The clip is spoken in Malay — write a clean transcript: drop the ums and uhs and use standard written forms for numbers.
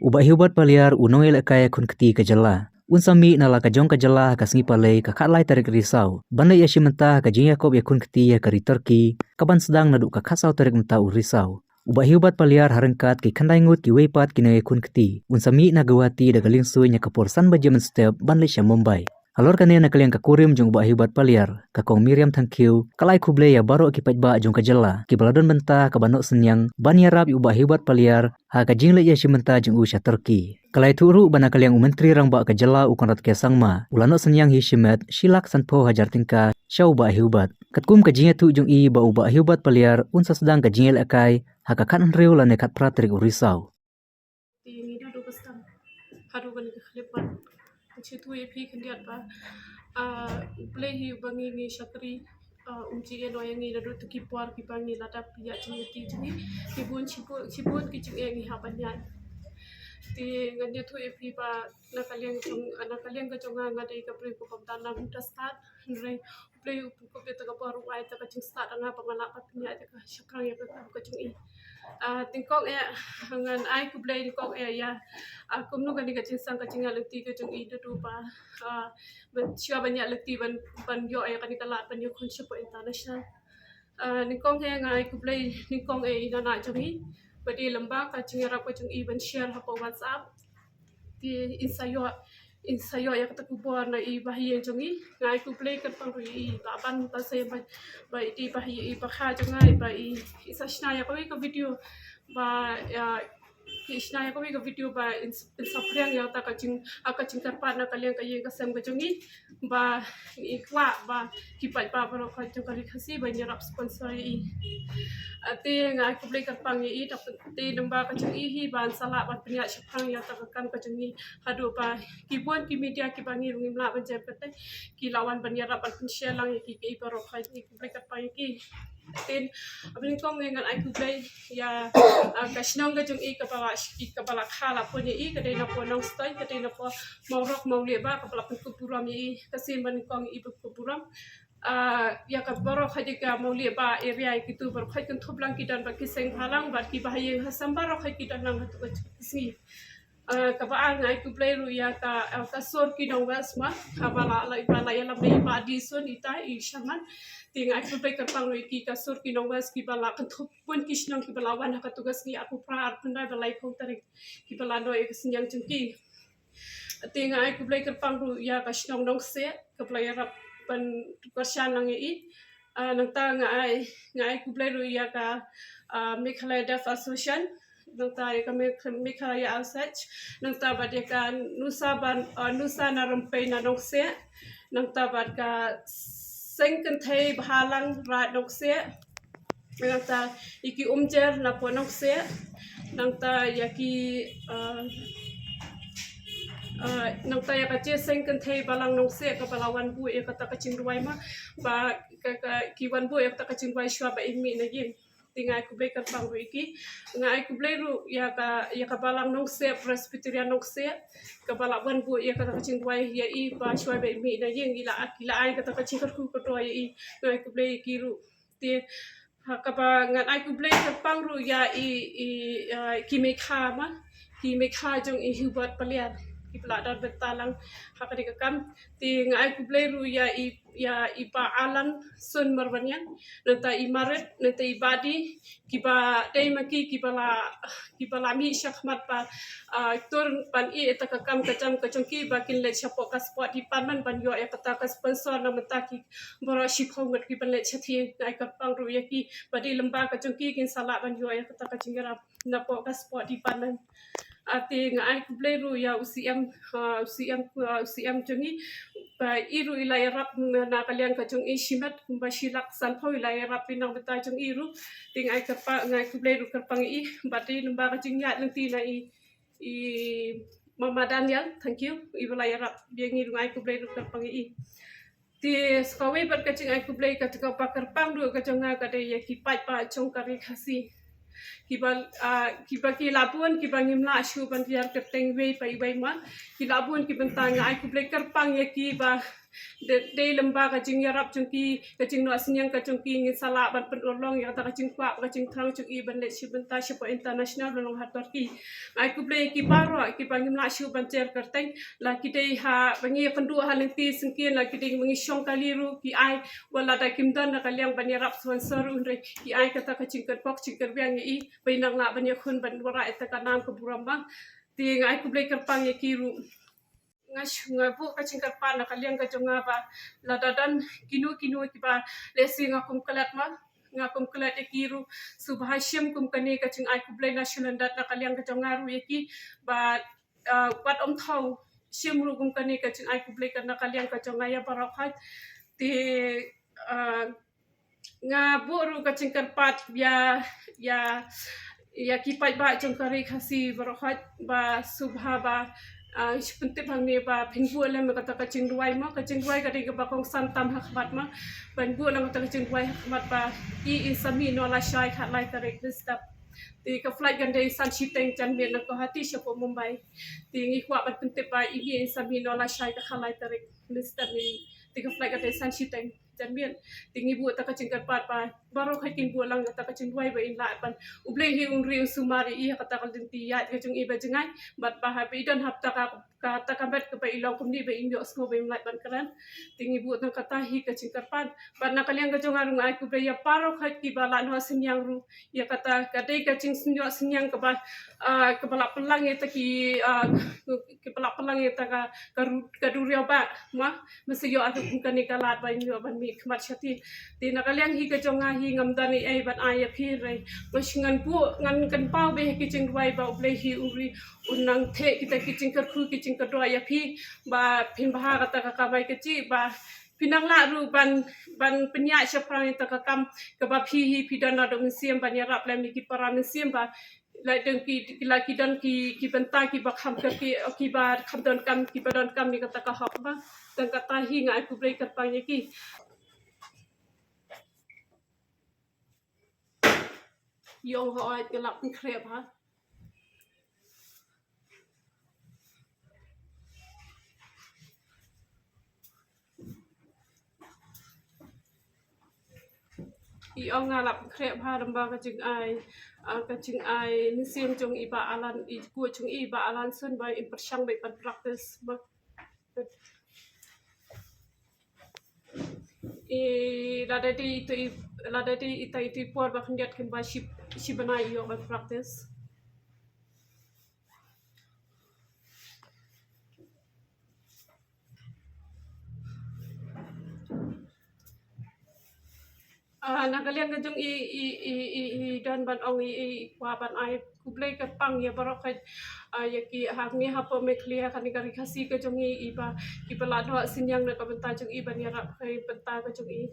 Ubah hiubat paliar unong elak kaya kun keti ke jela. Unsami nala kajong ke jela ka sengi palai ka katlai tarik risau. Banda ya si mentah ka jing Yakob ya kun keti ya kari Turki. Kaban sedang naduk ka kasau tarik mentah risau. Ubah hiubat paliar harengkat ki kandai ngut ki weipat ki ya kun keti. Unsami na gawati da galing sui nya kapursan bajaman step ban Malaysia Mumbai. Halor kane na kalian ka kurim jong ubah hiubat paliar. Ka kong Miriam thank you. Kalai kuble ya baro ki pajba jong ka jela. Ki baladon mentah ka banok senyang. Ban ya rab ubah hiubat paliar. Ha ka jing le ya si mentah jong usha Turki. Kalai turu bana kalian menteri rang ba ka jela ukon rat ke sangma. Ulano senyang hi shimet shilak sanpo hajar tingka syau ubah hiubat. Katkum ka jing tu jong I ba ubah hiubat paliar unsa sedang ka jing le akai. Ha ka kan reu la nekat pratrik urisau. Ini dah 2 setengah. Haru kan kelepan. Citu EP kendiat ba. Play hi bangi ni syakri. Umci eno yang ni dadu tukipuar ki bangi lada pia cimiti cimi. Kibun cibun ki cing yang habanyan. Ti nganya tu EP ba nakaliang ka jonga ngadai ka play ko pamtana muda start. Nrai play ko beta ka baru ai ta ka cing start anga pangala pa pinya ka syakang ya ka cing tingkong ya ngan ai ku play tingkong ya aku nu kan dikacing sang kacing aleti ke jong ida tu ba siapa banyak leti ban yo ya kan dikalat ban yo kunci international tingkong ya ngai ku play tingkong ida na jori badi lembak kacing rap kacing I ban share ha WhatsApp di insayo ya kata kubuar na I bahiye jongi ngai ku play kan pang I baban ta saya ba di bahiye I bakha jongai ba I isashna ya ko video ba ya isna ya ko video ba insapriang ya ta kacing karpat na kalian kayeng kasem ka jongi ba ikwa ba kipat ba ro ka jong kali khasi ba nyarap sponsor I ate ngai ku play kan pang I dapat te namba kacing I ban salah ban punya syapang ya ta kan kacing hadu ba kibon ki media ki bangi rungim la ban jep kate ki lawan ban yarap ban share lang ki baro khai ki play kan pang ki tin abin kong ngan ai ku play ya kashnong ga jong I ka bala khala pun I ka dei na po nong stoi ka dei na po mau rok mau le ba ka bala ku puram I kasin ban kong I ku puram ya ka baro khai ka mau le ba area ki tu bar khai kan thoblang ki dan ba ki seng halang ba ki bahayeng hasam baro khai ki dan lang tu ka si kabaan ngai ku play ru ya ka sor ki dong was ma kabala la ya la mai ba di son ita I shaman ting ai ku play ka pang ru ki ka sor ki dong was ki bala kan thop pun ki snang ki bala wan ka tugas ki aku pra pandai balai ko tarik ki bala no e sinyang chungki ting ai ku play ka pang ru ya ka snong dong se ka play rap pan kasyan lang I nang ta ngai ku play ru ya ka Meghalaya Deaf Association nang ta ka Meghalaya Outside nang ta ba de ka nusa na rampai na dong se nang ta ba ka sengken thai bhalang ra dong se nang ta iki umjer na po dong se nang ta yaki nang ta ya ka che sengken thai balang dong se ka balawan bu e ka ta ka chingruai ma ba ka ki wan bu e ka ta ka chingruai shwa ba imi na yin tingai ku play kan pang ru iki ngai ku play ru ya ka balang nong se Presbyterian nong se ka bala wan bu ya ka ta ching wai ya I ba shwai ba mi na yeng ila ai ka ta ching ku ko to I ngai ku play ki ru ti ka ba ngai ku play kan pang ru ya I ki me kha jong I hubat palian ki pla dar betalang ha ka ka kam ti ngai ku play ru ya I pa alan sun marbanyan nanta I maret nanta I badi ki ba dei maki ki bala mi syakmat pa tur pan I eta ka kam kacam kacongki ba kin le chapo ka spot di panman ban yo ya kata ka sponsor na mata ki bora shikhong ki ban le chathi ngai ka pang ru ya ki badi lemba kacongki kin sala ban yo ya kata ka chingarap na po ka spot di panman ati ngai ku play ru ya usiam jongi ba iru ila rap na kalian ka jong ishimat kumba shilak san pho ila rap pinang beta jong iru ting ai ka pa ngai ku play ru ka pang I bati numba ka jing ya lenti na I Mama Daniel thank you I bala rap dia ngi ngai ku play ru ka pang I ti skawe bar ka jing ai ku play ka ka pakar pang ru ka jong ka de ya ki pai pa chong ka ri khasi ki labuan ki bangim la shu ban tiar kerteng wei pai bai ma ki labuan ki bentang ai ku play karpang ya ki ba de lemba ka jing yarap jungki ka jing no asinyang ka jungki ngin sala ban penolong ya ta ka jing kwa ka jing trang jung i ban le shi ban ta shi po international long hat turki ai ku play ki paro ki pangim la shu ban cher kerteng la ki dei ha bangi pendu ha lenti singkin la ki dei mengi syong kaliru ki ai wala da kim dan ka liang ban yarap sponsor unre ki ai ka ta ka jing ker pok jing ker biang i bainang la ban ya khun ban wara ta ka nam ka buramba ti ai ku play ker pang ya kiru ngabu ka cingkat pa na kaliang ka jonga ba ladadan kinu ki ba lesi ngakum kelat ma ngakum kelat kiru subhasyam kum kani ka cing ai kublai national dat na kaliang ka jonga ru yaki ba wat om thau syam ru kum kani ka cing ai kublai ka na kaliang ka jonga ya barakhat ti ngabu ru ka cingkat pat ya kipai ba jongkari khasi barakhat ba subha ba sepenting bang ba pingbu lam kata kacing duai ma kacing duai ka diga bakong santam hakmat ma pingbu lam kata kacing duai hakmat ba I sami no la shai khat lai tarik step ti ka flight gande san shiteng chan me na ko hati sha po Mumbai ti ngi kwa ba penting ba I sami no la shai ka khat lai tarik step ni ti ka flight gande san shiteng chan me ti ngi bu ta kacing kat pat ba baro khakin bu lang ta kacing duai ba in la ban uble hi ungri sumari I kata kal dinti ya kacing I ba jengai bat ba ha bi don hap ta ka ta ka bet ka ba ilaw kum ni ba inyo sko ba imlai ban karan tingi bu tang kata hi ka cing karpan bat na kaliang ka jonga rung ai ku ba ya paro khat ki ba la no senyang ru ya kata ka dei ka cing senyo senyang ka ba la pelang ya ta ki pala pelang ya ta ka du rio ba ma mesti yo atu ka ni ka lat ba inyo ban mi khmat chati ti na kaliang hi ka jonga hi ngam dani ai ban ai ya phi re ngan bu ngan kan pau be ki cing wai ba ble hi uri unang the kita ki cing kar khu ki cing ka ya phi ba phin bah kata ka bai ke chi ba pinang la ru ban penya syapang ta ka kam ka ba phi hi pidan na do siam ban ya rap la mi ki para siam ba la deng ki la ki dan ki benta ki ba kham ka ki ba kham don kam ki ba don kam ni kata ka hak ba dan kata hi ngai ku break ka pa ki yong ho ai ke lap krep ha I ong ngalap krep ha damba ka jing ai ni siam jong I ba alan I ku jong I ba alan sun ba in persyang ba pan practice ba la dadi itu por ba khndiat kan ba shi banai yo ba practice nagaliang ka jong I dan ban ong I kwa ban ai kublai ka pang ya barok ka ya ki ha ngi ha po me clear kan ka khasi ka jong I ba ki pala do sinyang na ka benta jong I ban ya rap kai benta ka jong I